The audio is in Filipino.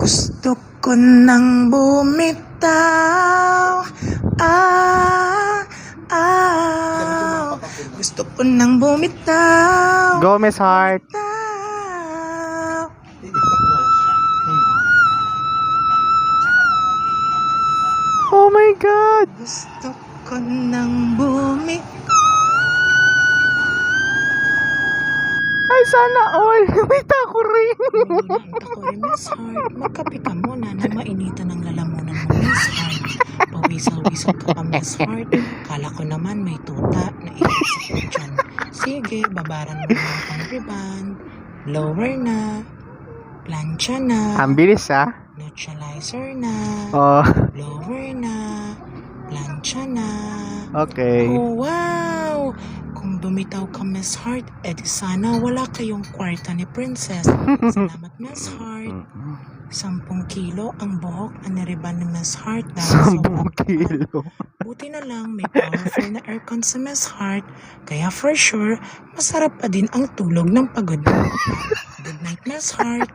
Gusto ko nang bumitaw. Gusto ko nang bumitaw. Go, Miss Heart. Oh my God! Gusto ko nang bumitaw. Ay, sana all! May tako rin! Ako rin, Miss Heart. Magkape ka muna na mainitan ng lalamunan mo, Miss Heart. Pawisaw-wisaw ka pa, Miss Heart. Kala ko naman may tuta na ikot sa kutyan. Sige, babaran mo na ang ribbon. Blower na. Plancha na. Ang bilis, ah. Neutralizer na. Oh, Blower na. Plancha na. okay. Oh, wow! Kung bumitaw ka, Miss Heart, edi sana wala kayong kwarta ni Princess. Salamat, Miss Heart. 10 kilo ang buhok na niriban ni Miss Heart dahil 10 kilo. Buti na lang may powerful na aircon sa Miss Heart, kaya for sure, masarap pa din ang tulog ng pagod. Good night, Miss Heart.